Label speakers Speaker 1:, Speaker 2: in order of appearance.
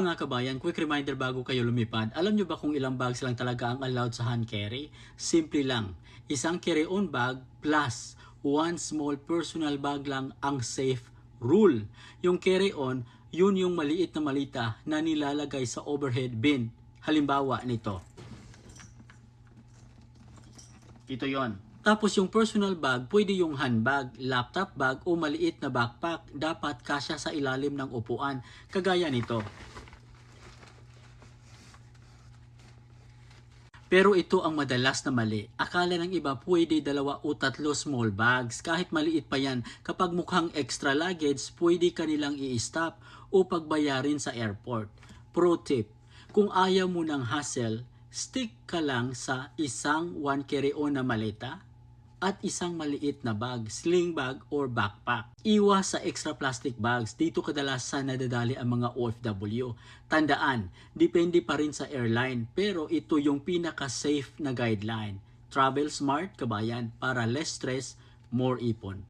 Speaker 1: Mga kabayan, quick reminder bago kayo lumipad. Alam nyo ba kung ilang bags lang talaga ang allowed sa hand carry? Simple lang. Isang carry-on bag plus one small personal bag lang ang safe rule. Yung carry-on, yun yung maliit na malita na nilalagay sa overhead bin. Halimbawa nito. Ito yon. Tapos yung personal bag, pwede yung handbag, laptop bag o maliit na backpack. Dapat kasya sa ilalim ng upuan. Kagaya nito. Pero ito ang madalas na mali. Akala ng iba pwede 2 o 3 small bags. Kahit maliit pa yan, kapag mukhang extra luggage, pwede kanilang i-stop o pagbayarin sa airport. Pro tip, kung ayaw mo ng hassle, stick ka lang sa isang one carry-on na maleta at isang maliit na bag, sling bag or backpack. Iwas sa extra plastic bags. Dito kadalasan nadadali ang mga OFW. Tandaan, depende pa rin sa airline, pero ito yung pinaka-safe na guideline. Travel smart, kabayan, para less stress, more ipon.